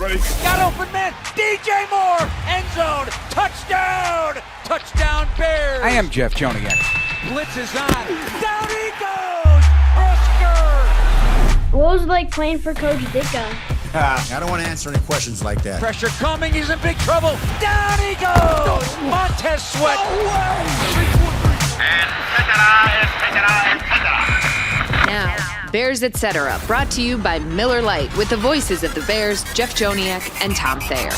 ready? Got open man. DJ Moore. End zone. Touchdown. Touchdown Bears. I am Jeff Joniak. Blitz is on. Down he goes. Brisker. What was it like playing for Coach Ditka? I don't want to answer any questions like that. Pressure coming. He's in big trouble. Down he goes. Montez Sweat. And now, Bears Etc. brought to you by Miller Lite with the voices of the Bears, Jeff Joniak and Tom Thayer.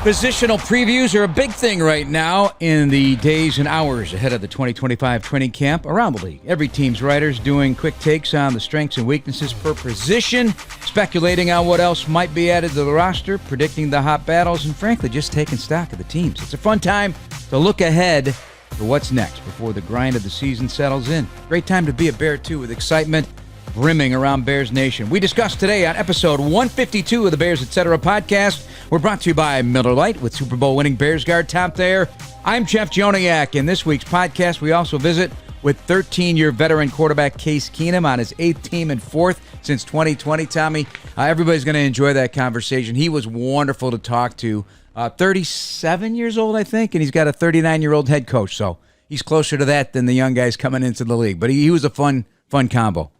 Positional previews are a big thing right now in the days and hours ahead of the 2025 training camp around the league. Every team's writers doing quick takes on the strengths and weaknesses per position, speculating on what else might be added to the roster, predicting the hot battles, and frankly, just taking stock of the teams. It's a fun time to look ahead to what's next before the grind of the season settles in. Great time to be a Bear, too, with excitement brimming around Bears Nation. We discussed today on episode 152 of the Bears Etc. podcast. We're brought to you by Miller Lite with Super Bowl winning Bears guard Tom Thayer. I'm Jeff Joniak. In this week's podcast, we also visit with 13-year veteran quarterback Case Keenum on his 8th team and 4th since 2020. Tommy, everybody's going to enjoy that conversation. He was wonderful to talk to. 37 years old, I think, and he's got a 39-year-old head coach, so he's closer to that than the young guys coming into the league. But he was a fun combo.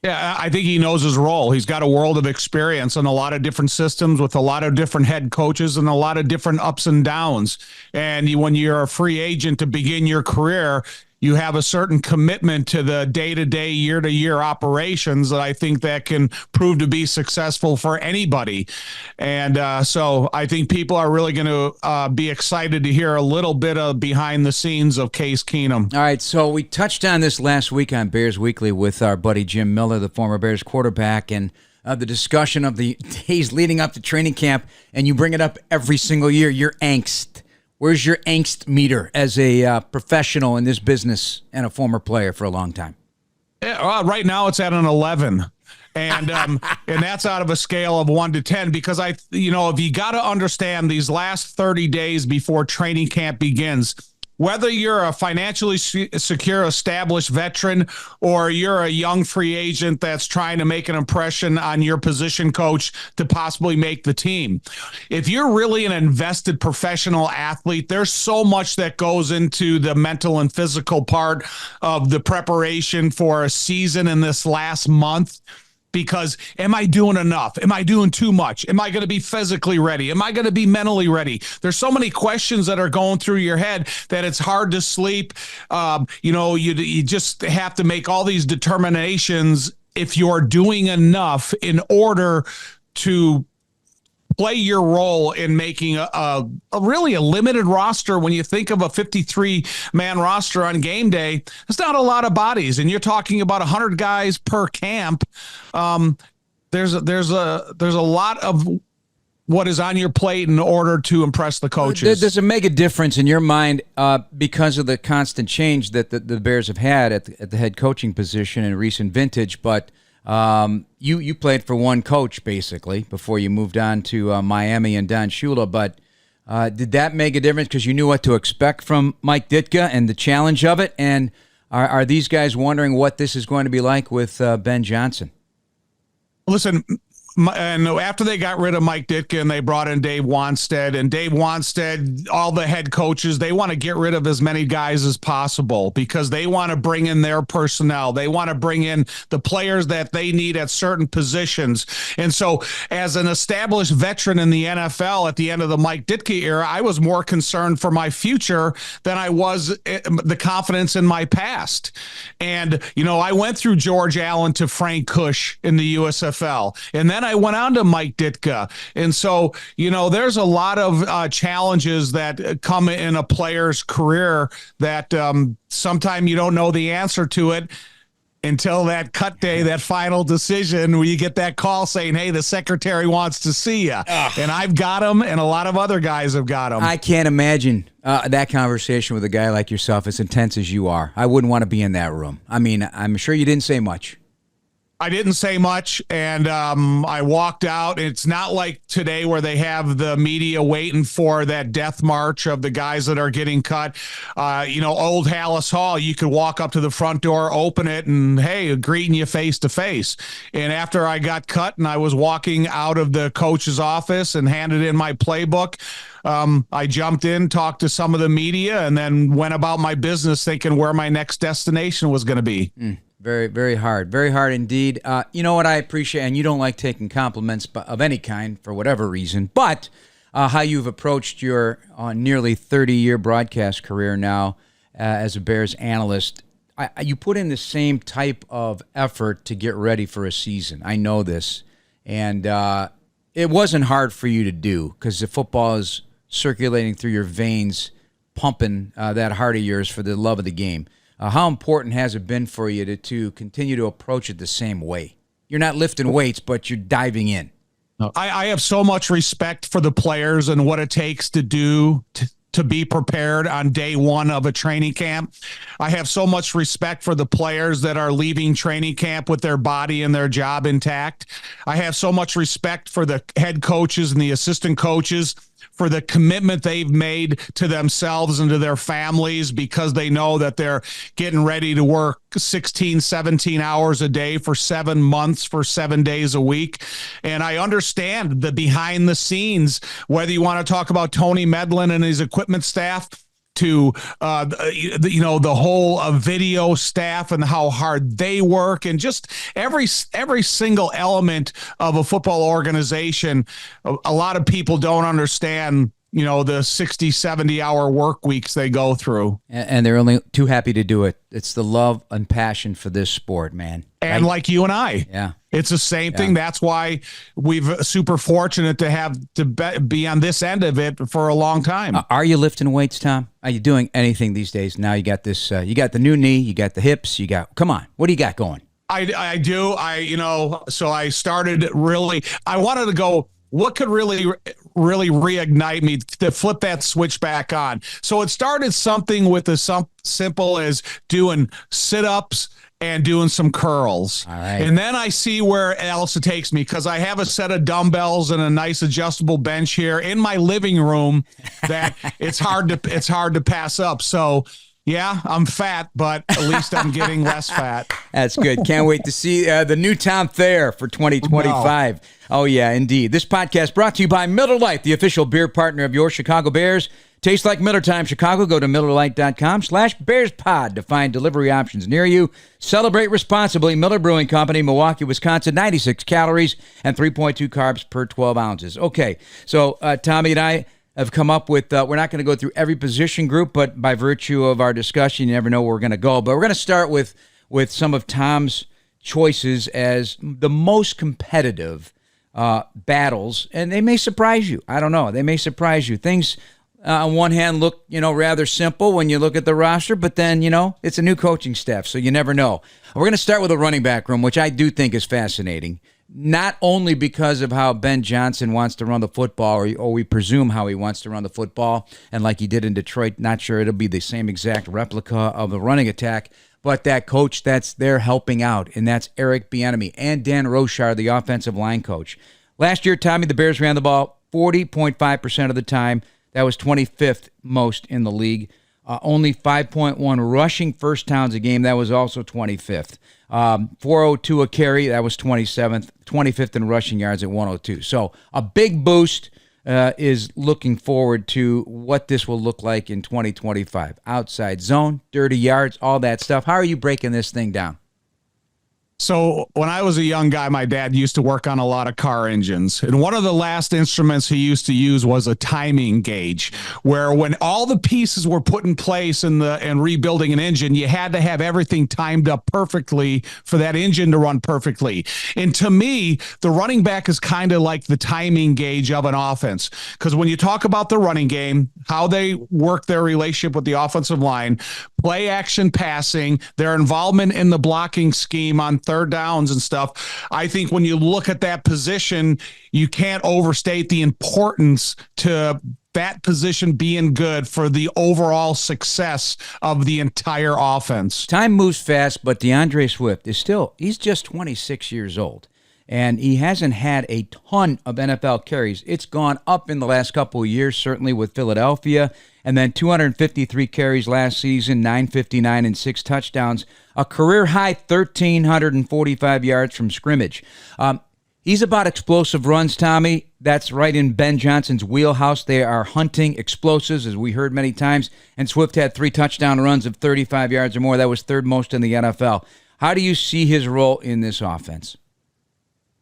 Yeah, I think he knows his role. He's got a world of experience in a lot of different systems with a lot of different head coaches and a lot of different ups and downs. And when you're a free agent to begin your career, you have a certain commitment to the day-to-day, year-to-year operations that I think that can prove to be successful for anybody. And so I think people are really going to be excited to hear a little bit of behind the scenes of Case Keenum. All right, so we touched on this last week on Bears Weekly with our buddy Jim Miller, the former Bears quarterback, and the discussion of the days leading up to training camp, and you bring it up every single year, your angst. Where's your angst meter as a professional in this business and a former player for a long time? Yeah, right now it's at an 11. And and that's out of a scale of 1 to 10 because if you got to understand these last 30 days before training camp begins, whether you're a financially secure, established veteran or you're a young free agent that's trying to make an impression on your position coach to possibly make the team. If you're really an invested professional athlete, there's so much that goes into the mental and physical part of the preparation for a season in this last month. Because am I doing enough? Am I doing too much? Am I going to be physically ready? Am I going to be mentally ready? There's so many questions that are going through your head that it's hard to sleep. You just have to make all these determinations if you're doing enough in order to play your role in making a really a limited roster. When you think of a 53-man roster on game day, it's not a lot of bodies, and you're talking about 100 guys per camp. There's a lot of what is on your plate in order to impress the coaches. Does it make a difference in your mind because of the constant change that the Bears have had at the head coaching position in recent vintage, but you played for one coach basically before you moved on to Miami and Don Shula, but did that make a difference because you knew what to expect from Mike Ditka and the challenge of it? And are these guys wondering what this is going to be like with Ben Johnson? Listen, and after they got rid of Mike Ditka and they brought in Dave Wanstead, and Dave Wanstead, all the head coaches, they want to get rid of as many guys as possible because they want to bring in their personnel. They want to bring in the players that they need at certain positions. And so as an established veteran in the NFL at the end of the Mike Ditka era, I was more concerned for my future than I was the confidence in my past. And, I went through George Allen to Frank Kush in the USFL. And then I went on to Mike Ditka. And so, there's a lot of challenges that come in a player's career that sometimes you don't know the answer to it until that cut day, that final decision where you get that call saying, hey, the secretary wants to see you. And I've got him, and a lot of other guys have got him. I can't imagine that conversation with a guy like yourself, as intense as you are. I wouldn't want to be in that room. I mean, I'm sure you didn't say much. I didn't say much, and I walked out. It's not like today where they have the media waiting for that death march of the guys that are getting cut. Old Hallis Hall, you could walk up to the front door, open it, and, hey, greeting you face to face. And after I got cut and I was walking out of the coach's office and handed in my playbook, I jumped in, talked to some of the media, and then went about my business thinking where my next destination was going to be. Very, very hard. Very hard indeed. You know what I appreciate, and you don't like taking compliments of any kind for whatever reason, but how you've approached your nearly 30-year broadcast career now as a Bears analyst. You put in the same type of effort to get ready for a season. I know this. And it wasn't hard for you to do because the football is circulating through your veins, pumping that heart of yours for the love of the game. How important has it been for you to continue to approach it the same way? You're not lifting weights, but you're diving in. I have so much respect for the players and what it takes to do to be prepared on day one of a training camp. I have so much respect for the players that are leaving training camp with their body and their job intact. I have so much respect for the head coaches and the assistant coaches for the commitment they've made to themselves and to their families because they know that they're getting ready to work 16, 17 hours a day for 7 months for 7 days a week. And I understand the behind the scenes, whether you want to talk about Tony Medlin and his equipment staff, to the whole video staff and how hard they work, and just every single element of a football organization. A lot of people don't understand the 60, 70-hour work weeks they go through. And they're only too happy to do it. It's the love and passion for this sport, man. And right? like you and I. Yeah. It's the same thing. That's why we've super fortunate to have to be on this end of it for a long time. Are you lifting weights, Tom? Are you doing anything these days? Now you got this, you got the new knee, you got the hips, come on. What do you got going? I do. So I started I wanted to go, what could really reignite me to flip that switch back on? So it started something with as simple as doing sit-ups and doing some curls. All right. And then I see where else it takes me, because I have a set of dumbbells and a nice adjustable bench here in my living room that it's hard to pass up. So yeah, I'm fat, but at least I'm getting less fat. That's good. Can't wait to see the new Tom Thayer for 2025. No. Oh, yeah, indeed. This podcast brought to you by Miller Lite, the official beer partner of your Chicago Bears. Tastes like Miller Time, Chicago. Go to MillerLite.com/BearsPod to find delivery options near you. Celebrate responsibly. Miller Brewing Company, Milwaukee, Wisconsin. 96 calories and 3.2 carbs per 12 ounces. Okay, so Tommy and I have come up with, we're not going to go through every position group, but by virtue of our discussion, you never know where we're going to go. But we're going to start with some of Tom's choices as the most competitive battles, and they may surprise you. I don't know. They may surprise you. Things on one hand look, rather simple when you look at the roster, but then, it's a new coaching staff, so you never know. We're going to start with a running back room, which I do think is fascinating. Not only because of how Ben Johnson wants to run the football, or we presume how he wants to run the football, and like he did in Detroit, not sure it'll be the same exact replica of the running attack, but that coach that's there helping out, and that's Eric Bieniemy and Dan Rochar, the offensive line coach. Last year, Tommy, the Bears ran the ball 40.5% of the time. That was 25th most in the league. Only 5.1 rushing first downs a game. That was also 25th. 402 a carry. That was 27th. 25th in rushing yards at 102. So a big boost is looking forward to what this will look like in 2025. Outside zone, dirty yards, all that stuff. How are you breaking this thing down? So when I was a young guy, my dad used to work on a lot of car engines. And one of the last instruments he used to use was a timing gauge, where when all the pieces were put in place and rebuilding an engine, you had to have everything timed up perfectly for that engine to run perfectly. And to me, the running back is kind of like the timing gauge of an offense. Because when you talk about the running game, how they work their relationship with the offensive line, play action passing, their involvement in the blocking scheme on third downs and stuff. I think when you look at that position, you can't overstate the importance to that position being good for the overall success of the entire offense. Time moves fast, but DeAndre Swift he's just 26 years old. And he hasn't had a ton of NFL carries. It's gone up in the last couple of years, certainly with Philadelphia. And then 253 carries last season, 959 and 6 touchdowns. A career-high 1,345 yards from scrimmage. He's about explosive runs, Tommy. That's right in Ben Johnson's wheelhouse. They are hunting explosives, as we heard many times. And Swift had 3 touchdown runs of 35 yards or more. That was third most in the NFL. How do you see his role in this offense?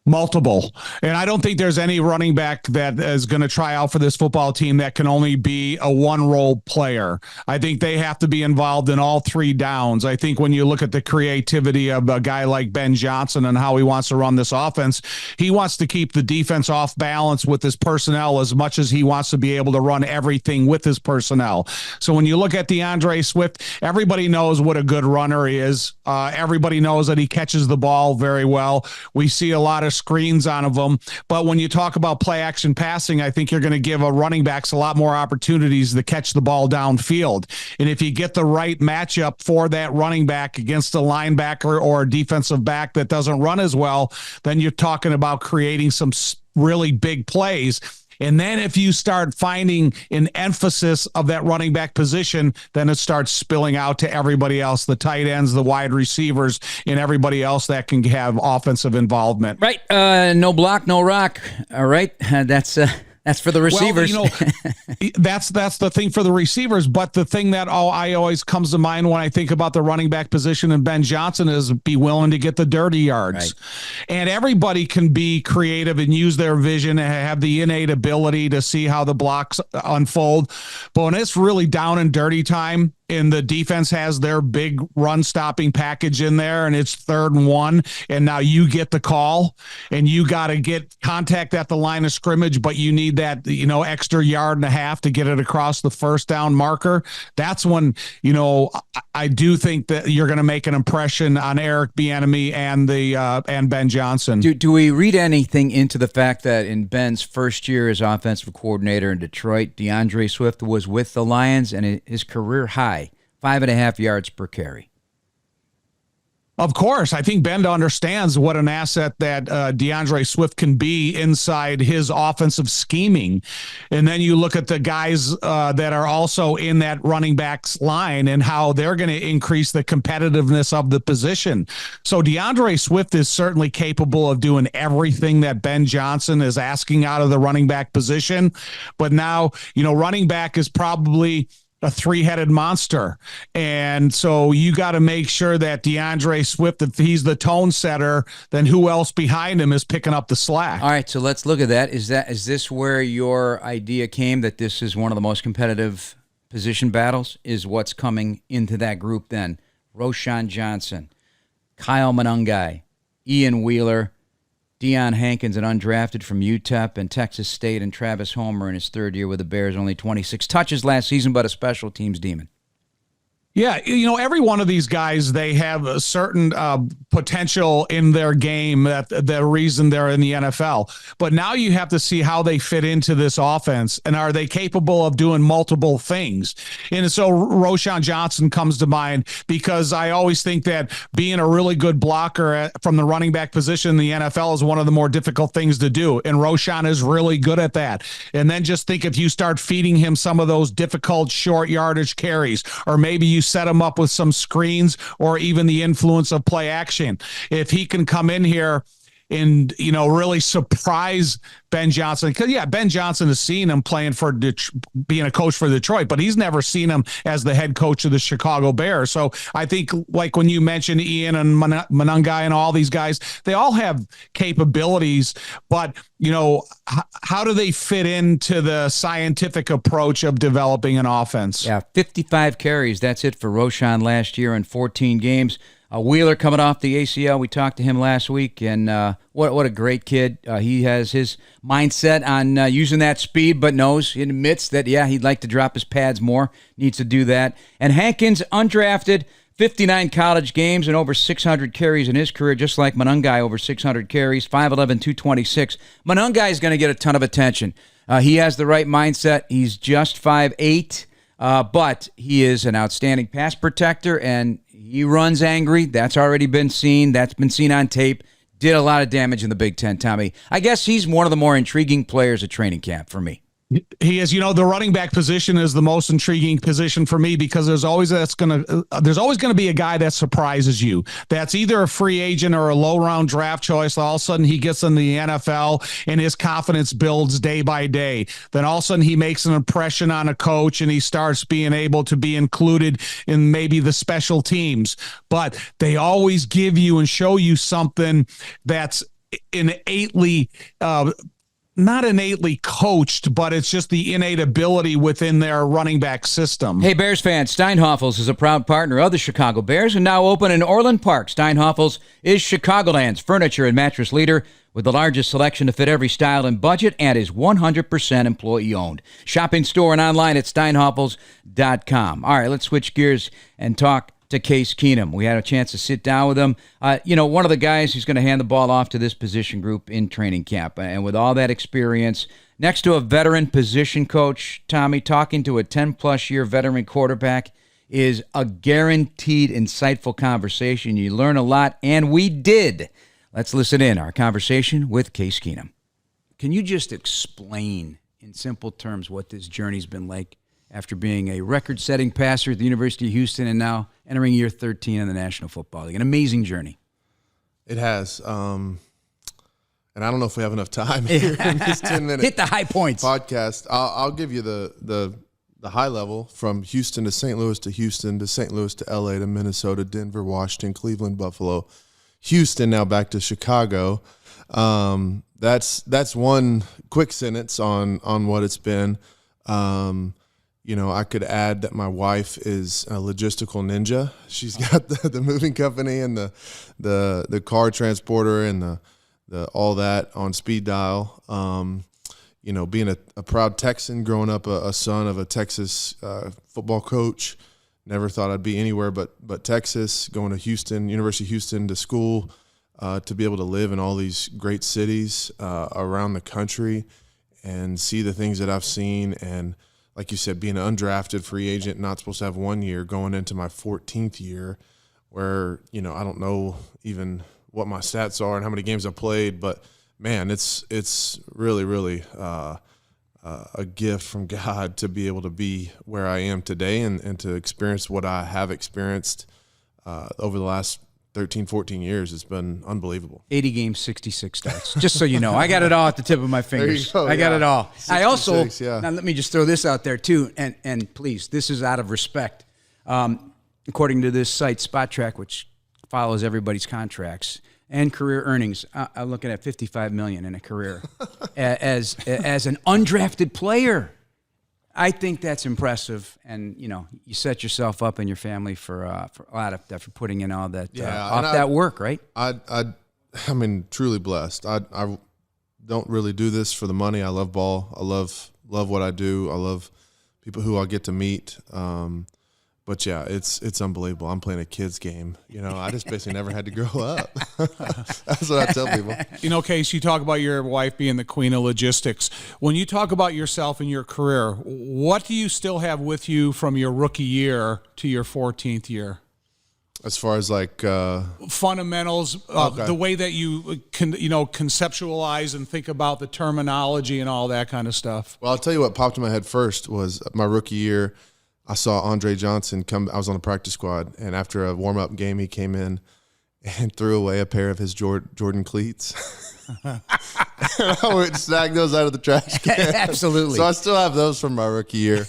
Multiple. And I don't think there's any running back that is going to try out for this football team that can only be a one-role player. I think they have to be involved in all 3 downs. I think when you look at the creativity of a guy like Ben Johnson and how he wants to run this offense, he wants to keep the defense off balance with his personnel as much as he wants to be able to run everything with his personnel. So when you look at DeAndre Swift, everybody knows what a good runner he is. Everybody knows that he catches the ball very well. We see a lot of screens on of them, but when you talk about play action passing, I think you're going to give a running backs a lot more opportunities to catch the ball downfield. And if you get the right matchup for that running back against a linebacker or a defensive back that doesn't run as well, then you're talking about creating some really big plays. And then if you start finding an emphasis of that running back position, then it starts spilling out to everybody else, the tight ends, the wide receivers, and everybody else that can have offensive involvement. Right. No block, no rock. All right. That's for the receivers. Well, that's the thing for the receivers. But the thing that I always comes to mind when I think about the running back position and Ben Johnson is be willing to get the dirty yards. Right. And everybody can be creative and use their vision and have the innate ability to see how the blocks unfold. But when it's really down and dirty time, and the defense has their big run-stopping package in there, and it's 3rd and 1, and now you get the call, and you got to get contact at the line of scrimmage, but you need that, extra yard and a half to get it across the first down marker. That's when, I do think that you're going to make an impression on Eric Bieniemy and Ben Johnson. Do we read anything into the fact that in Ben's first year as offensive coordinator in Detroit, DeAndre Swift was with the Lions, and his career high 5.5 yards per carry? Of course. I think Ben understands what an asset that DeAndre Swift can be inside his offensive scheming. And then you look at the guys that are also in that running backs line and how they're going to increase the competitiveness of the position. So DeAndre Swift is certainly capable of doing everything that Ben Johnson is asking out of the running back position. But now, running back is probably a 3-headed monster. And so you got to make sure that DeAndre Swift, if he's the tone setter, then who else behind him is picking up the slack? All right, so let's look at that. Is this where your idea came that this is one of the most competitive position battles, is what's coming into that group then? Roschon Johnson, Kyle Monangai, Ian Wheeler, Deion Hankins, an undrafted from UTEP and Texas State, and Travis Homer in his 3rd year with the Bears, only 26 touches last season, but a special teams demon. Yeah, every one of these guys, they have a certain potential in their game, that the reason they're in the NFL. But now you have to see how they fit into this offense, and are they capable of doing multiple things? And so Roschon Johnson comes to mind, because I always think that being a really good blocker from the running back position in the NFL is one of the more difficult things to do, and Roschon is really good at that. And then just think, if you start feeding him some of those difficult short yardage carries, or maybe you set him up with some screens, or even the influence of play action. If he can come in here and, really surprise Ben Johnson, because, Ben Johnson has seen him playing for being a coach for Detroit, but he's never seen him as the head coach of the Chicago Bears. So I think, like when you mentioned Ian and Monangai and all these guys, they all have capabilities, but, how do they fit into the scientific approach of developing an offense? Yeah, 55 carries. That's it for Roschon last year in 14 games. Wheeler coming off the ACL. We talked to him last week, and what a great kid. He has his mindset on using that speed, but he admits that, he'd like to drop his pads more, needs to do that. And Hankins, undrafted, 59 college games and over 600 carries in his career, just like Monangai, over 600 carries, 5'11", 226. Monangai is going to get a ton of attention. He has the right mindset. He's just 5'8", but he is an outstanding pass protector, and he runs angry. That's already been seen. That's been seen on tape. Did a lot of damage in the Big Ten, Tommy. I guess he's one of the more intriguing players at training camp for me. He is, the running back position is the most intriguing position for me because there's always going to be a guy that surprises you. That's either a free agent or a low round draft choice. All of a sudden he gets in the NFL and his confidence builds day by day. Then all of a sudden he makes an impression on a coach and he starts being able to be included in maybe the special teams. But they always give you and show you something that's innately not innately coached, but it's just the innate ability within their running back system. Hey, Bears fans, Steinhoffels is a proud partner of the Chicago Bears and now open in Orland Park. Steinhoffels is Chicagoland's furniture and mattress leader with the largest selection to fit every style and budget and is 100% employee-owned. Shop in store and online at steinhoffels.com. All right, let's switch gears and talk to Case Keenum. We had a chance to sit down with him. One of the guys who's going to hand the ball off to this position group in training camp. And with all that experience, next to a veteran position coach, Tommy, talking to a 10-plus year veteran quarterback is a guaranteed insightful conversation. You learn a lot, and we did. Let's listen in our conversation with Case Keenum. Can you just explain in simple terms what this journey's been like after being a record-setting passer at the University of Houston and now entering year 13 in the National Football League? An amazing journey. It has. And I don't know if we have enough time here in this 10-minute Hit the high points. podcast. I'll give you the high level from Houston to St. Louis to Houston to St. Louis to L.A. to Minnesota, Denver, Washington, Cleveland, Buffalo, Houston, now back to Chicago. That's one quick sentence on what it's been. I could add that my wife is a logistical ninja. She's got the moving company and the car transporter and the all that on speed dial. Being a proud Texan, growing up a son of a Texas football coach, never thought I'd be anywhere but Texas. Going to Houston, University of Houston to school, to be able to live in all these great cities around the country and see the things that I've seen. And like you said, being an undrafted free agent, not supposed to have 1 year, going into my 14th year where, I don't know even what my stats are and how many games I've played, but man, it's really, really a gift from God to be able to be where I am today and to experience what I have experienced over the last 13, 14 years. It's been unbelievable. 80 games, 66 starts. Just so you know, I got it all at the tip of my fingers. There you go, I got it all. I also, yeah. now let me just throw this out there too, and please, this is out of respect. According to this site, Spot Track, which follows everybody's contracts and career earnings, I'm looking at $55 million in a career as an undrafted player. I think that's impressive, and you set yourself up and your family for a lot of that, for putting in all that that work, right? I mean, truly blessed. I don't really do this for the money. I love ball. I love what I do. I love people who I get to meet. But yeah, it's unbelievable. I'm playing a kid's game. I just basically never had to grow up. That's what I tell people. Case, you talk about your wife being the queen of logistics. When you talk about yourself and your career, what do you still have with you from your rookie year to your 14th year? As far as fundamentals, okay. The way that you conceptualize and think about the terminology and all that kind of stuff. Well, I'll tell you what popped in my head first was my rookie year. I saw Andre Johnson come. I was on the practice squad, and after a warm-up game, he came in and threw away a pair of his Jordan cleats. And I went and snagged those out of the trash can. Absolutely. So I still have those from my rookie year.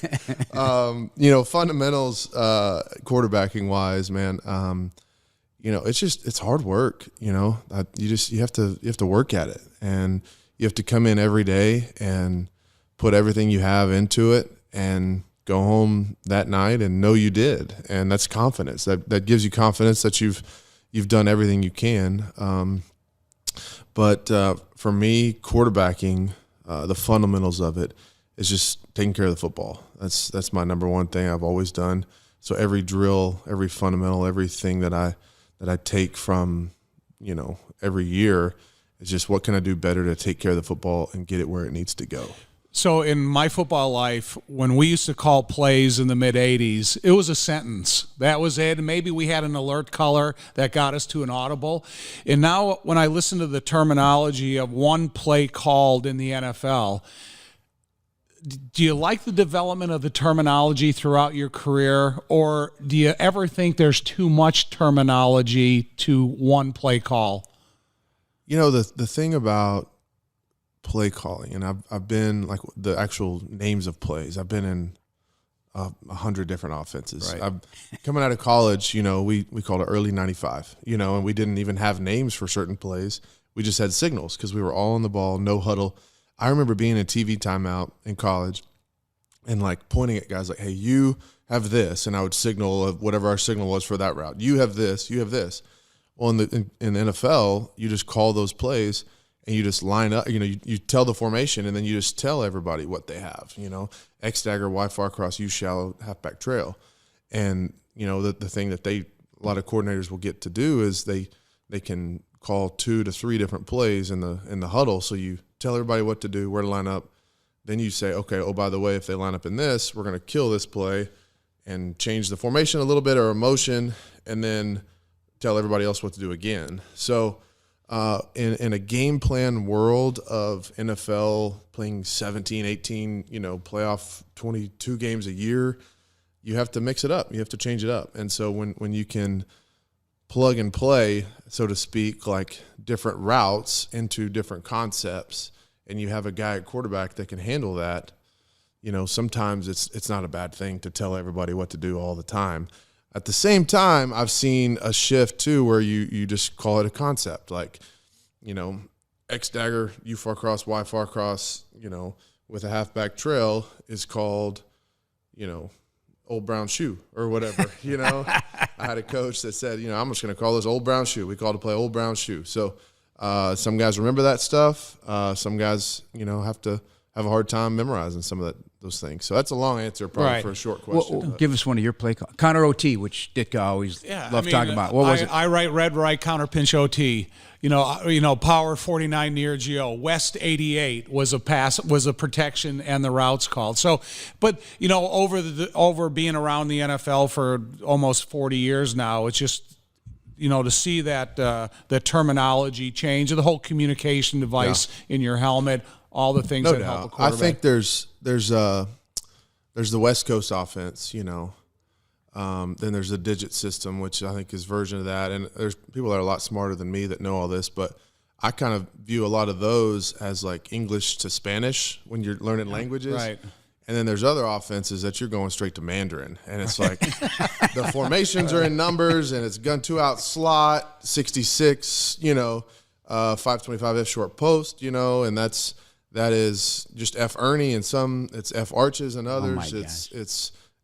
Fundamentals, quarterbacking wise, man. It's hard work. You have to work at it, and you have to come in every day and put everything you have into it, and go home that night and know you did. And that's confidence. That gives you confidence that you've done everything you can. But for me, quarterbacking, the fundamentals of it is just taking care of the football. That's my number one thing I've always done. So every drill, every fundamental, everything that I take from, every year is just what can I do better to take care of the football and get it where it needs to go. So in my football life, when we used to call plays in the mid-'80s, it was a sentence. That was it. And maybe we had an alert color that got us to an audible. And now when I listen to the terminology of one play called in the NFL, do you like the development of the terminology throughout your career, or do you ever think there's too much terminology to one play call? You know, the thing about play calling, and I've been like the actual names of plays. I've been in 100 different offenses. Right. I'm coming out of college. You know, we called it early '95. You know, and we didn't even have names for certain plays. We just had signals because we were all on the ball, no huddle. I remember being in TV timeout in college and like pointing at guys like, "Hey, you have this," and I would signal whatever our signal was for that route. You have this. You have this. Well, in the NFL, you just call those plays. And you just line up, you know, you tell the formation, and then you just tell everybody what they have, you know, X dagger, Y far cross, U shallow, halfback trail. And, you know, the thing that a lot of coordinators will get to do is they can call 2 to 3 different plays in the huddle. So you tell everybody what to do, where to line up. Then you say, okay, oh, by the way, if they line up in this, we're going to kill this play and change the formation a little bit or a motion, and then tell everybody else what to do again. So, in a game plan world of NFL playing 17, 18, you know, playoff 22 games a year, you have to mix it up. You have to change it up. And so when you can plug and play, so to speak, like different routes into different concepts, and you have a guy at quarterback that can handle that, you know, sometimes it's not a bad thing to tell everybody what to do all the time. At the same time, I've seen a shift too where you just call it a concept, like, you know, X dagger, U far cross, Y far cross, you know, with a halfback trail is called, you know, old brown shoe or whatever. You know, I had a coach that said, you know, I'm just going to call this old brown shoe. We called to play old brown shoe. So some guys remember that stuff. Some guys, you know, have to have a hard time memorizing some of those things. So that's a long answer probably for a short question. Well, give us one of your play calls. Counter OT, which Ditka always loved talking about. What was it? I write red right, counter pinch OT. You know, power 49 near GO. West 88 was a pass, was a protection, and the routes called. So, but you know, over being around the NFL for almost 40 years now, it's just, you know, to see that the terminology change, the whole communication device in your helmet, all the things that help a quarterback. I think there's the West Coast offense, you know. Then there's the digit system, which I think is version of that. And there's people that are a lot smarter than me that know all this, but I kind of view a lot of those as like English to Spanish when you're learning languages. Right. And then there's other offenses that you're going straight to Mandarin. And it's like the formations are in numbers, and it's gun 2 out slot, 66, you know, 525 F short post, you know, and that is just F Ernie, and some it's F arches and others.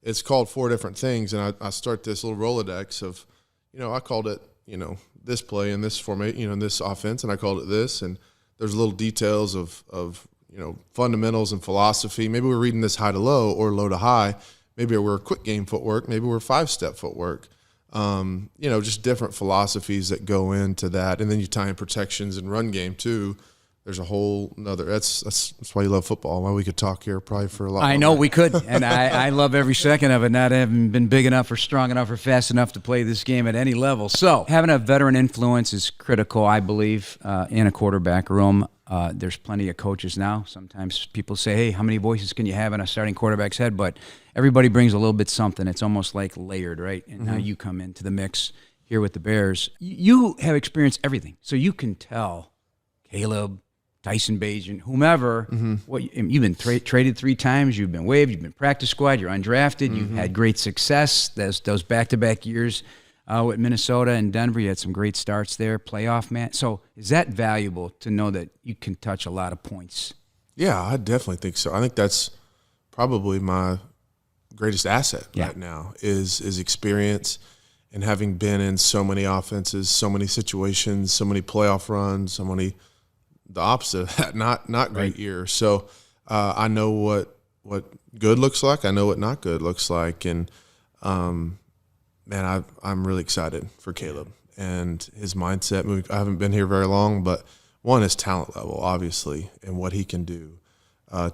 It's called 4 different things, and I start this little Rolodex of, you know, I called it, you know, this play in this format, you know, in this offense, and I called it this, and there's little details of you know, fundamentals and philosophy. Maybe we're reading this high to low or low to high. Maybe we're quick game footwork. Maybe we're 5-step footwork. You know, just different philosophies that go into that, and then you tie in protections and run game too. There's a whole nother. That's why you love football. Why we could talk here probably for a lot. I know we could, and I love every second of it. Not having been big enough or strong enough or fast enough to play this game at any level. So having a veteran influence is critical, I believe, in a quarterback room. There's plenty of coaches now. Sometimes people say, "Hey, how many voices can you have in a starting quarterback's head?" But everybody brings a little bit something. It's almost like layered, right? And now you come into the mix here with the Bears. You have experienced everything, so you can tell Caleb, Tyson Bagent, whomever, what you've been traded 3 times, you've been waived, you've been practice squad, you're undrafted, you've had great success. Those back-to-back years with Minnesota and Denver, you had some great starts there, playoff, man. So is that valuable to know that you can touch a lot of points? Yeah, I definitely think so. I think that's probably my greatest asset right now is experience, and having been in so many offenses, so many situations, so many playoff runs, so many – the opposite of that, not great years. So I know what good looks like. I know what not good looks like. And, man, I'm really excited for Caleb and his mindset. I haven't been here very long, but one, his talent level, obviously, and what he can do.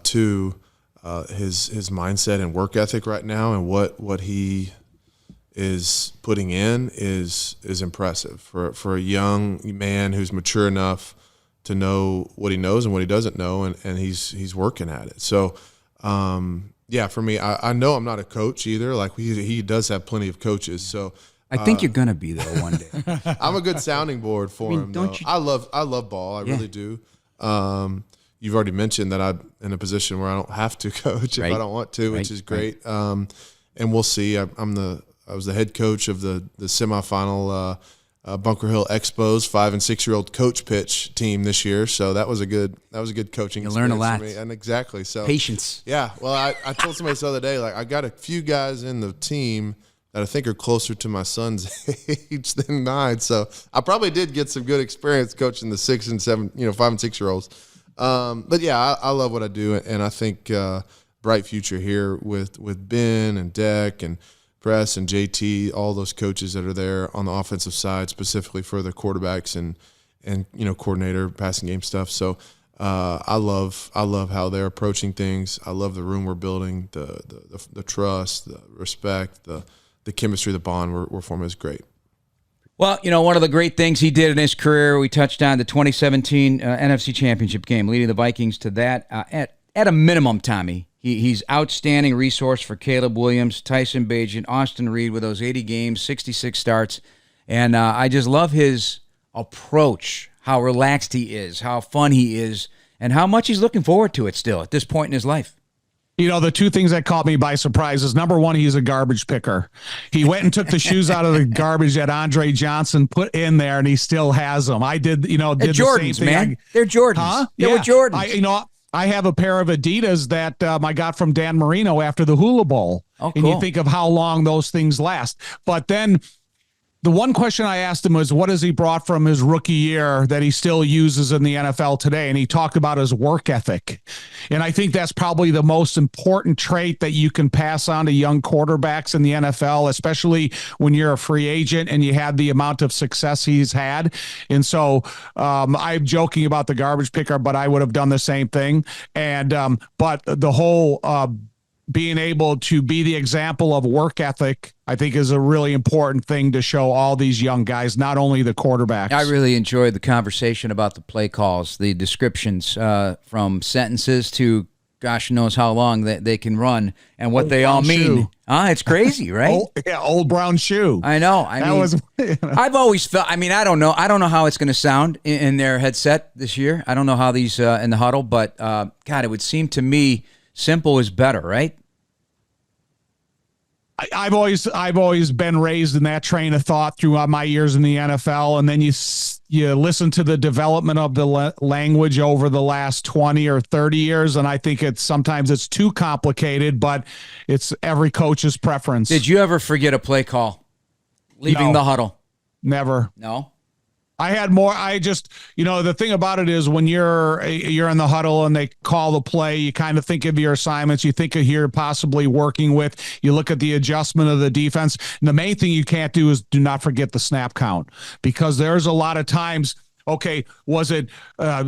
to his mindset and work ethic right now, and what he is putting in is impressive for a young man who's mature enough to know what he knows and what he doesn't know, and he's working at it. So, for me, I know I'm not a coach either. Like he does have plenty of coaches. So I think you're gonna be though one day. I'm a good sounding board for him. Don't you? I love ball. I really do. You've already mentioned that I'm in a position where I don't have to coach if I don't want to, which is great. And we'll see. I was the head coach of the semifinal Bunker Hill Expos 5- and 6-year-old coach pitch team this year. So that was a good coaching. You learn a lot. For me. And exactly. So patience. Yeah. Well, I told somebody this the other day, like I got a few guys in the team that I think are closer to my son's age than mine. So I probably did get some good experience coaching the 6 and 7, 5 and 6-year-olds. But yeah, I love what I do, and I think bright future here with Ben and Deck and Press and JT, all those coaches that are there on the offensive side, specifically for the quarterbacks and coordinator passing game stuff. So I love how they're approaching things. I love the room we're building, the trust, the respect, the chemistry, the bond we're forming is great. Well, one of the great things he did in his career, we touched on the 2017 NFC Championship game, leading the Vikings to that. At a minimum, Tommy, he's outstanding resource for Caleb Williams, Tyson Bagent, Austin Reed with those 80 games, 66 starts. And I just love his approach, how relaxed he is, how fun he is, and how much he's looking forward to it still at this point in his life. The two things that caught me by surprise is, number one, he's a garbage picker. He went and took the shoes out of the garbage that Andre Johnson put in there, and he still has them. I did, did Jordans, the same thing. Man. They're Jordans. Huh? They were Jordans. I have a pair of Adidas that I got from Dan Marino after the Hula Bowl. Oh, cool. And you think of how long those things last. But then the one question I asked him was, what has he brought from his rookie year that he still uses in the NFL today? And he talked about his work ethic. And I think that's probably the most important trait that you can pass on to young quarterbacks in the NFL, especially when you're a free agent and you had the amount of success he's had. And so I'm joking about the garbage picker, but I would have done the same thing. And but the whole being able to be the example of work ethic, I think, is a really important thing to show all these young guys, not only the quarterbacks. I really enjoyed the conversation about the play calls, the descriptions from sentences to gosh knows how long that they can run and what they all mean. It's crazy, right? Old brown shoe. I know. I've always felt, I don't know how it's going to sound in their headset this year. I don't know how these in the huddle, but God, it would seem to me simple is better, right? I've always been raised in that train of thought throughout my years in the NFL, and then you listen to the development of the language over the last 20 or 30 years, and I think sometimes it's too complicated, but it's every coach's preference. Did you ever forget a play call leaving the huddle? Never. No? I had more. I just, the thing about it is when you're in the huddle and they call the play, you kind of think of your assignments. You think of who you're possibly working with. You look at the adjustment of the defense. And the main thing you can't do is do not forget the snap count, because there's a lot of times, okay, was it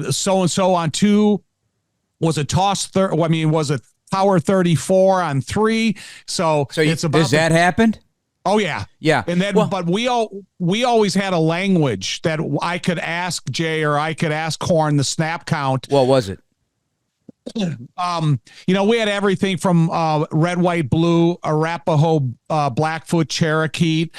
so-and-so on 2? Was it toss? Was it power 34 on 3? So it's about. Does that happen? Oh yeah. Yeah. And then, but we always had a language that I could ask Jay or I could ask Horn the snap count. What was it? We had everything from red, white, blue, Arapaho, Blackfoot, Cherokee.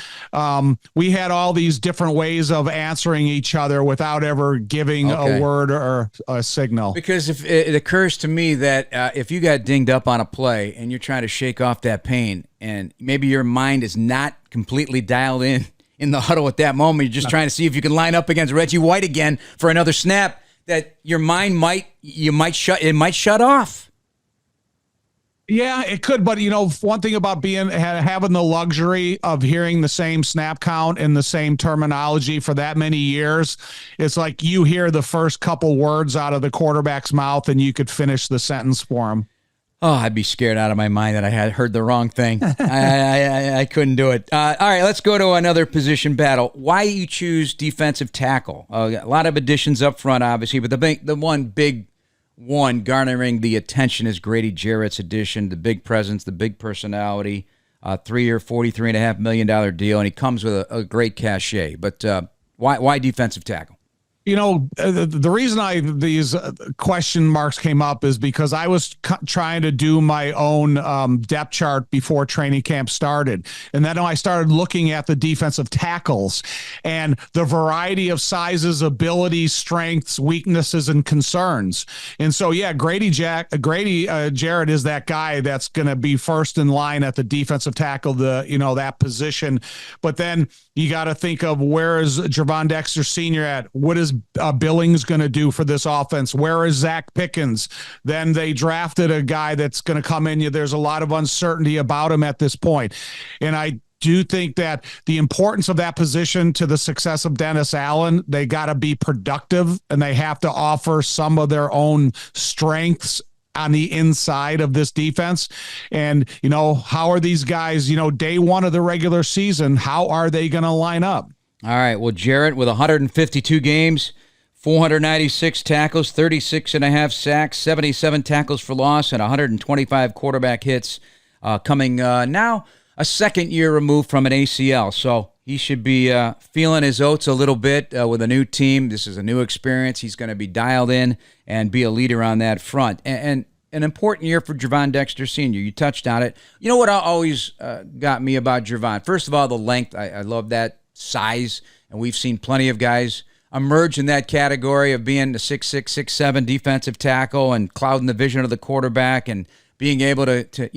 We had all these different ways of answering each other without ever giving a word or a signal. Because if it occurs to me that if you got dinged up on a play and you're trying to shake off that pain, and maybe your mind is not completely dialed in the huddle at that moment, you're just trying to see if you can line up against Reggie White again for another snap, that your mind might shut off. Yeah, it could, but one thing about having the luxury of hearing the same snap count and the same terminology for that many years, it's like you hear the first couple words out of the quarterback's mouth and you could finish the sentence for him. Oh, I'd be scared out of my mind that I had heard the wrong thing. I couldn't do it. All right, let's go to another position battle. Why you choose defensive tackle? A lot of additions up front, obviously, but the one big one garnering the attention is Grady Jarrett's addition, the big presence, the big personality, 3-year, $43.5 million deal, and he comes with a great cachet. But why defensive tackle? The reason these question marks came up is because I was trying to do my own depth chart before training camp started. And then I started looking at the defensive tackles and the variety of sizes, abilities, strengths, weaknesses, and concerns. And so, yeah, Grady Jarrett is that guy that's going to be first in line at the defensive tackle, that position. But then you got to think of, where is Gervon Dexter Sr. at? What is Billings going to do for this offense? Where is Zach Pickens? Then they drafted a guy that's going to come in. There's a lot of uncertainty about him at this point. And I do think that the importance of that position to the success of Dennis Allen, they got to be productive and they have to offer some of their own strengths on the inside of this defense. And, how are these guys, day one of the regular season, how are they going to line up? All right. Well, Jarrett with 152 games, 496 tackles, 36.5 sacks, 77 tackles for loss, and 125 quarterback hits, coming now a second year removed from an ACL. So he should be feeling his oats a little bit with a new team. This is a new experience. He's going to be dialed in and be a leader on that front. And an important year for Gervon Dexter Sr. You touched on it. You know what always got me about Gervon? First of all, the length. I love that size, and we've seen plenty of guys emerge in that category of being a 6'6", 6'7" defensive tackle and clouding the vision of the quarterback and being able to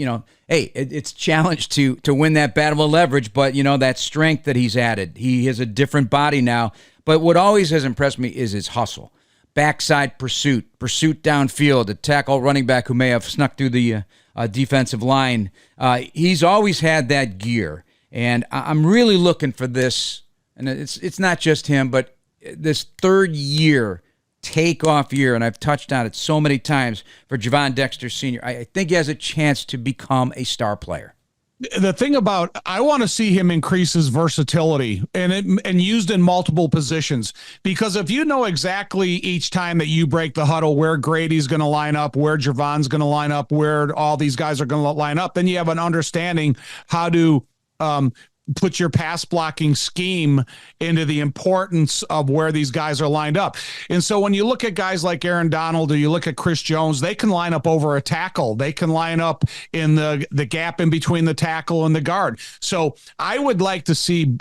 it's challenged to win that battle of leverage, but, that strength that he's added. He has a different body now. But what always has impressed me is his hustle. Backside pursuit downfield, a tackle running back who may have snuck through the defensive line. He's always had that gear, and I'm really looking for this. And it's not just him, but this third year, takeoff year, and I've touched on it so many times for Gervon Dexter Sr. I think he has a chance to become a star player. The thing about, I want to see him increase his versatility and used in multiple positions, because if you know exactly each time that you break the huddle where Grady's going to line up, where Gervon's going to line up, where all these guys are going to line up, then you have an understanding how to put your pass blocking scheme into the importance of where these guys are lined up. And so when you look at guys like Aaron Donald or you look at Chris Jones, they can line up over a tackle. They can line up in the gap in between the tackle and the guard. So I would like to see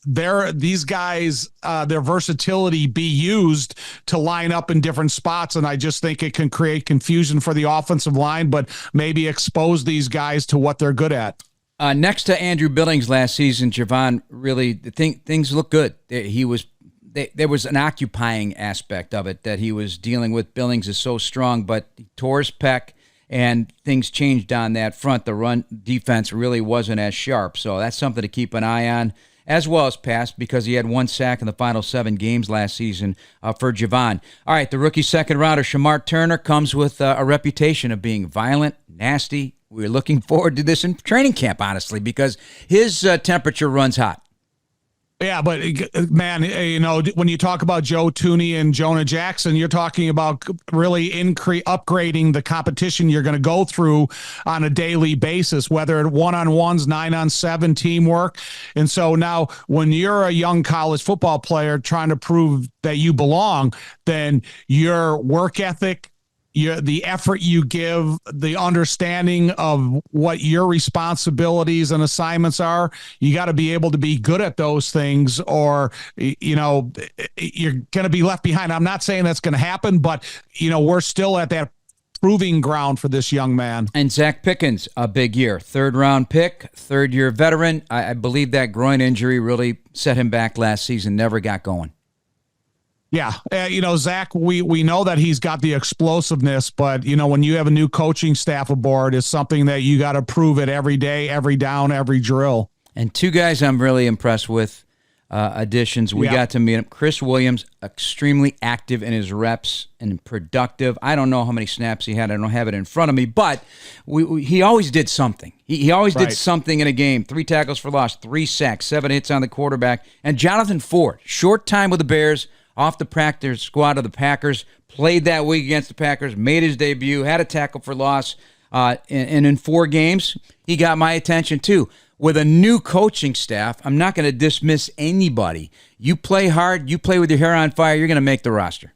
these guys, their versatility be used to line up in different spots. And I just think it can create confusion for the offensive line, but maybe expose these guys to what they're good at. Next to Andrew Billings last season, Gervon, really, things look good. There was an occupying aspect of it that he was dealing with. Billings is so strong, but he tore his pec, and things changed on that front. The run defense really wasn't as sharp, so that's something to keep an eye on, as well as pass, because he had 1 sack in the final 7 games last season for Gervon. All right, the rookie second rounder, Shamar Turner, comes with a reputation of being violent, nasty. We're looking forward to this in training camp, honestly, because his temperature runs hot. Yeah, but man, when you talk about Joe Tooney and Jonah Jackson, you're talking about really upgrading the competition you're going to go through on a daily basis, whether it 1-on-1s, 9-on-7 teamwork. And so now when you're a young college football player trying to prove that you belong, then your work ethic, the effort you give, the understanding of what your responsibilities and assignments are, you got to be able to be good at those things, or, you're going to be left behind. I'm not saying that's going to happen, but, we're still at that proving ground for this young man. And Zach Pickens, a big year, 3rd-round pick, 3rd-year veteran. I believe that groin injury really set him back last season, never got going. Yeah. Zach, we know that he's got the explosiveness, but, when you have a new coaching staff aboard, it's something that you got to prove it every day, every down, every drill. And 2 guys I'm really impressed with, additions. We got to meet him. Chris Williams, extremely active in his reps and productive. I don't know how many snaps he had. I don't have it in front of me, but he always did something. He always did something in a game. 3 tackles for loss, 3 sacks, 7 hits on the quarterback. And Jonathan Ford, short time with the Bears, off the practice squad of the Packers, played that week against the Packers, made his debut, had a tackle for loss, and in 4 games, he got my attention too. With a new coaching staff, I'm not going to dismiss anybody. You play hard, you play with your hair on fire, you're going to make the roster.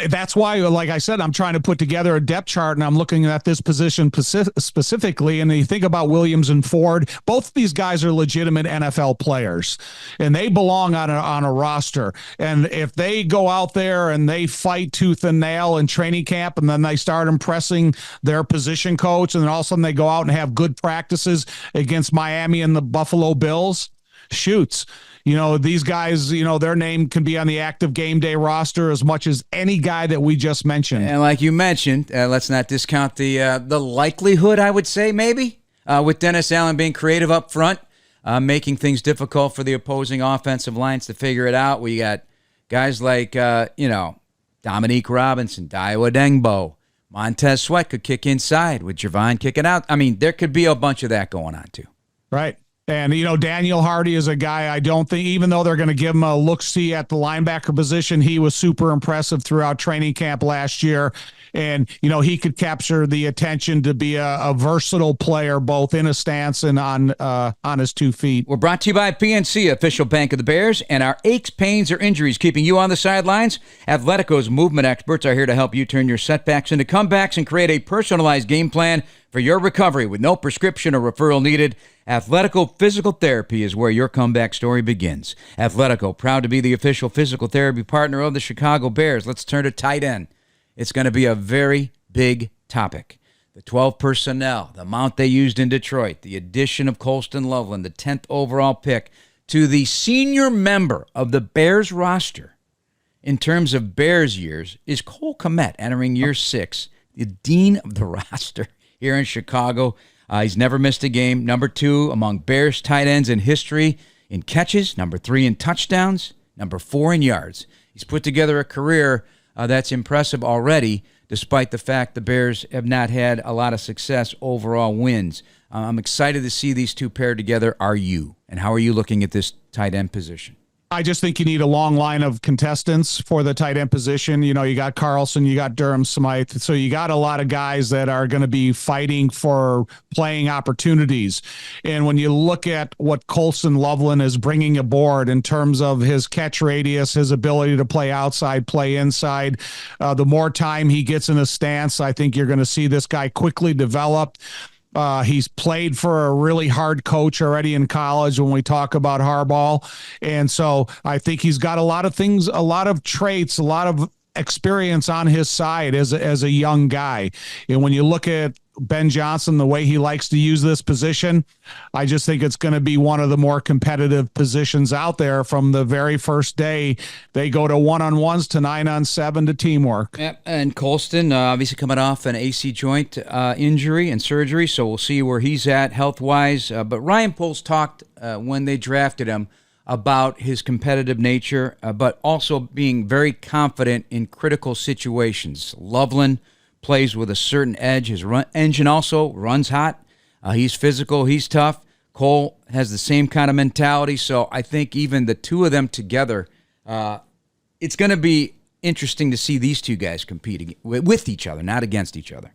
That's why, like I said, I'm trying to put together a depth chart, and I'm looking at this position specifically. And you think about Williams and Ford, both of these guys are legitimate NFL players, and they belong on a roster. And if they go out there and they fight tooth and nail in training camp, and then they start impressing their position coach, and then all of a sudden they go out and have good practices against Miami and the Buffalo Bills, shoots. These guys, their name can be on the active game day roster as much as any guy that we just mentioned. And like you mentioned, let's not discount the likelihood, I would say, maybe, with Dennis Allen being creative up front, making things difficult for the opposing offensive lines to figure it out. We got guys like, Dominique Robinson, Dayo Adengbo, Montez Sweat could kick inside with Javon kicking out. I mean, there could be a bunch of that going on, too. Right. And, Daniel Hardy is a guy I don't think, even though they're going to give him a look-see at the linebacker position, he was super impressive throughout training camp last year. And, he could capture the attention to be a versatile player, both in a stance and on his 2 feet. We're brought to you by PNC, official bank of the Bears, and our aches, pains, or injuries keeping you on the sidelines. Athletico's movement experts are here to help you turn your setbacks into comebacks and create a personalized game plan for your recovery with no prescription or referral needed. Athletico Physical Therapy is where your comeback story begins. Athletico, proud to be the official physical therapy partner of the Chicago Bears. Let's turn to tight end. It's going to be a very big topic. The 12 personnel, the amount they used in Detroit, the addition of Colston Loveland, the 10th overall pick, to the senior member of the Bears roster in terms of Bears years is Cole Kmet, entering year 6, the dean of the roster here in Chicago. He's never missed a game. Number 2 among Bears tight ends in history in catches. Number 3 in touchdowns. Number 4 in yards. He's put together a career that's impressive already, despite the fact the Bears have not had a lot of success overall wins. I'm excited to see these two paired together. Are you? And how are you looking at this tight end position? I just think you need a long line of contestants for the tight end position. You got Carlson, you got Durham Smythe. So you got a lot of guys that are going to be fighting for playing opportunities. And when you look at what Colston Loveland is bringing aboard in terms of his catch radius, his ability to play outside, play inside, the more time he gets in a stance, I think you're going to see this guy quickly develop. He's played for a really hard coach already in college when we talk about Harbaugh. And so I think he's got a lot of things, a lot of traits, a lot of experience on his side as a young guy. And when you look at Ben Johnson, the way he likes to use this position, I just think it's going to be one of the more competitive positions out there from the very first day. They go to 1-on-1s to 9-on-7 to teamwork. Yep. And Colston, obviously coming off an AC joint injury and surgery, so we'll see where he's at health-wise. But Ryan Poles talked when they drafted him about his competitive nature, but also being very confident in critical situations. Loveland plays with a certain edge. His engine also runs hot. He's physical. He's tough. Cole has the same kind of mentality. So I think even the two of them together, it's going to be interesting to see these two guys competing with each other, not against each other.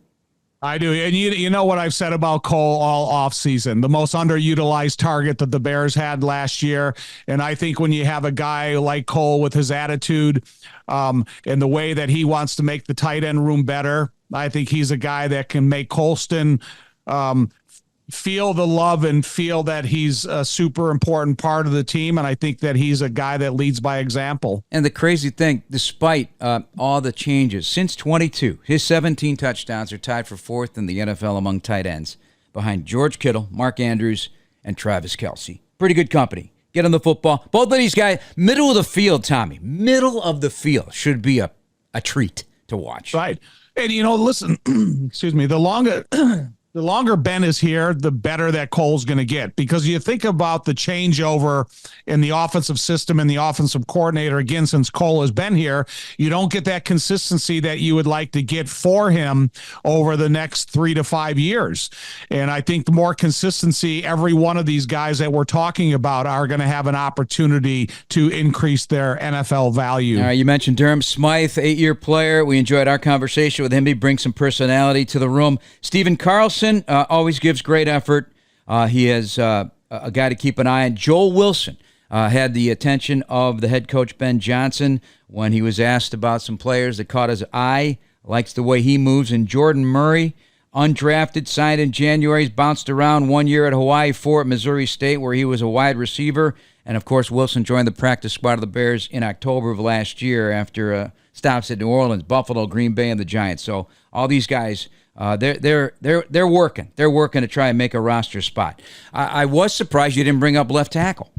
I do. And you know what I've said about Cole all offseason, the most underutilized target that the Bears had last year. And I think when you have a guy like Cole with his attitude and the way that he wants to make the tight end room better, I think he's a guy that can make Colston feel the love and feel that he's a super important part of the team. And I think that he's a guy that leads by example. And the crazy thing, despite all the changes, since 22, his 17 touchdowns are tied for 4th in the NFL among tight ends, behind George Kittle, Mark Andrews, and Travis Kelce. Pretty good company. Get on the football. Both of these guys, middle of the field, Tommy. Middle of the field should be a treat to watch. Right. And, listen, excuse me, the longer the longer Ben is here, the better that Cole's going to get, because you think about the changeover in the offensive system and the offensive coordinator. Again, since Cole has been here, you don't get that consistency that you would like to get for him over the next 3 to 5 years. And I think the more consistency, every one of these guys that we're talking about are going to have an opportunity to increase their NFL value. All right, you mentioned Durham Smythe, 8-year player. We enjoyed our conversation with him. He brings some personality to the room. Stephen Carlson always gives great effort. He has a guy to keep an eye on. Joel Wilson had the attention of the head coach Ben Johnson when he was asked about some players that caught his eye. Likes the way he moves. And Jordan Murray, undrafted, signed in January. He's bounced around 1 year at Hawaii, 4 at Missouri State, where he was a wide receiver. And, of course, Wilson joined the practice squad of the Bears in October of last year after stops at New Orleans, Buffalo, Green Bay, and the Giants. So all these guys, they're working. They're working to try and make a roster spot. I was surprised you didn't bring up left tackle.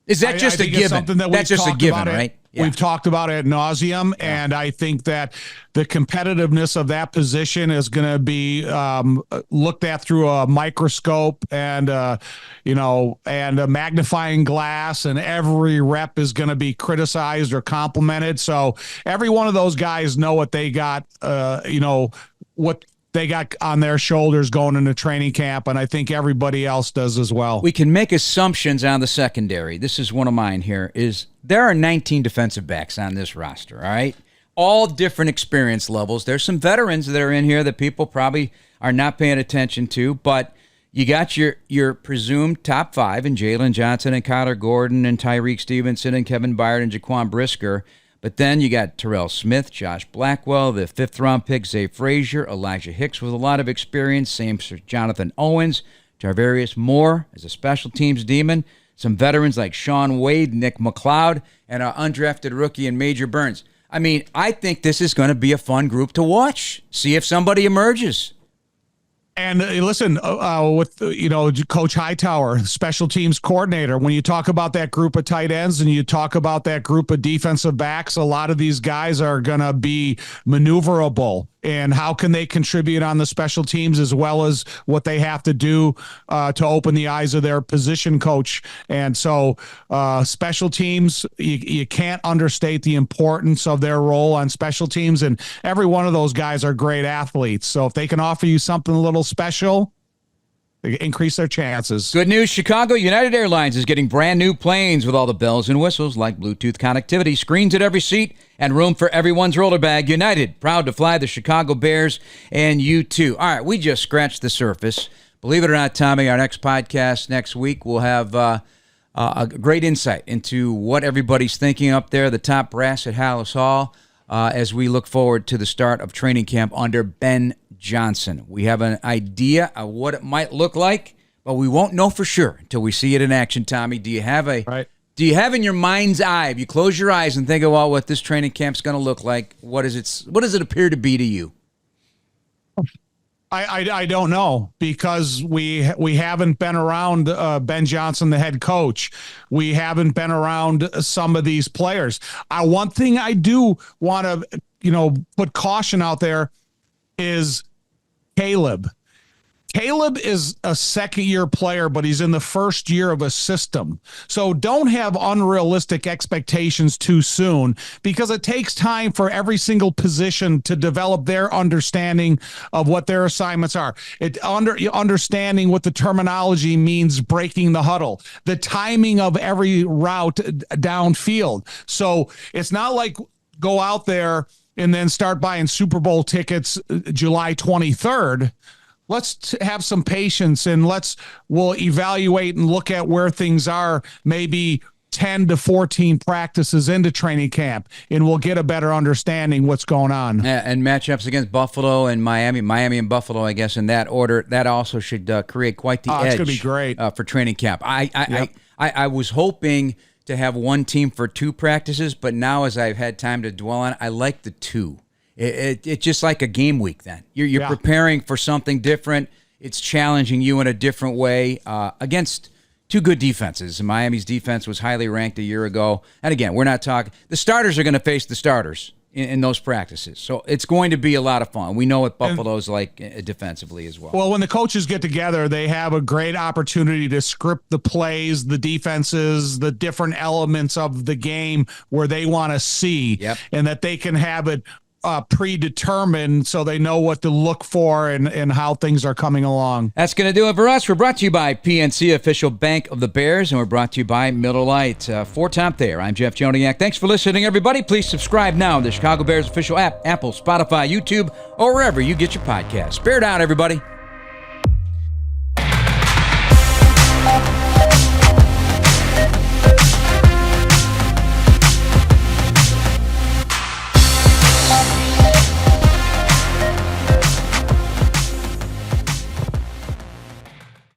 Is that just a given? That's just a given, right? Yeah. We've talked about it ad nauseum, and I think that the competitiveness of that position is going to be looked at through a microscope and a magnifying glass, and every rep is going to be criticized or complimented. So every one of those guys know what they got, what they got on their shoulders going into training camp, and I think everybody else does as well. We can make assumptions on the secondary. This is one of mine here, is there are 19 defensive backs on this roster, all right? All different experience levels. There's some veterans that are in here that people probably are not paying attention to, but you got your presumed top 5 in Jalen Johnson and Kyler Gordon and Tyreek Stevenson and Kevin Byard and Jaquan Brisker. But then you got Terrell Smith, Josh Blackwell, the 5th-round pick, Zay Frazier, Elijah Hicks with a lot of experience, same for Jonathan Owens, Tarvarius Moore as a special teams demon, some veterans like Sean Wade, Nick McLeod, and our undrafted rookie in Major Burns. I mean, I think this is going to be a fun group to watch. See if somebody emerges. And listen, with Coach Hightower, special teams coordinator, when you talk about that group of tight ends and you talk about that group of defensive backs, a lot of these guys are going to be maneuverable. And how can they contribute on the special teams, as well as what they have to do to open the eyes of their position coach. And so special teams, you can't understate the importance of their role on special teams. And every one of those guys are great athletes. So if they can offer you something a little special, they increase their chances. Good news, Chicago United Airlines is getting brand new planes with all the bells and whistles like Bluetooth connectivity, screens at every seat, and room for everyone's roller bag. United, proud to fly the Chicago Bears, and you too. All right, we just scratched the surface. Believe it or not, Tommy, our next podcast next week will have a great insight into what everybody's thinking up there, the top brass at Hallis Hall, as we look forward to the start of training camp under Ben Johnson. We have an idea of what it might look like, but we won't know for sure until we see it in action. Tommy, do you have in your mind's eye, if you close your eyes and think about what this training camp's going to look like, what does it appear to be to you? I don't know, because we haven't been around Ben Johnson, the head coach. We haven't been around some of these players. One thing I do want to put caution out there is Caleb. Caleb is a second-year player, but he's in the first year of a system. So don't have unrealistic expectations too soon, because it takes time for every single position to develop their understanding of what their assignments are. Understanding what the terminology means, breaking the huddle, the timing of every route downfield. So it's not like go out there and then start buying Super Bowl tickets July 23rd. Let's have some patience, and we'll evaluate and look at where things are maybe 10 to 14 practices into training camp, and we'll get a better understanding what's going on. Yeah, and matchups against Buffalo and Miami and Buffalo, I guess, in that order, that also should create quite the edge. It's going to be great for training camp. I was hoping to have one team for 2 practices, but now as I've had time to dwell on it, I like the 2. It's just like a game week then. You're preparing for something different. It's challenging you in a different way against 2 good defenses. Miami's defense was highly ranked a year ago. And again, we're not talking – the starters are going to face the starters in those practices. So it's going to be a lot of fun. We know what Buffalo's like defensively as well. Well, when the coaches get together, they have a great opportunity to script the plays, the defenses, the different elements of the game where they want to see, and that they can have it predetermined so they know what to look for and how things are coming along. That's going to do it for us. We're brought to you by PNC, official bank of the Bears, and we're brought to you by Miller Lite. For Top there, I'm Jeff Joniak. Thanks for listening, everybody. Please subscribe now to the Chicago Bears official app, Apple, Spotify, YouTube, or wherever you get your podcasts. Bear down, everybody.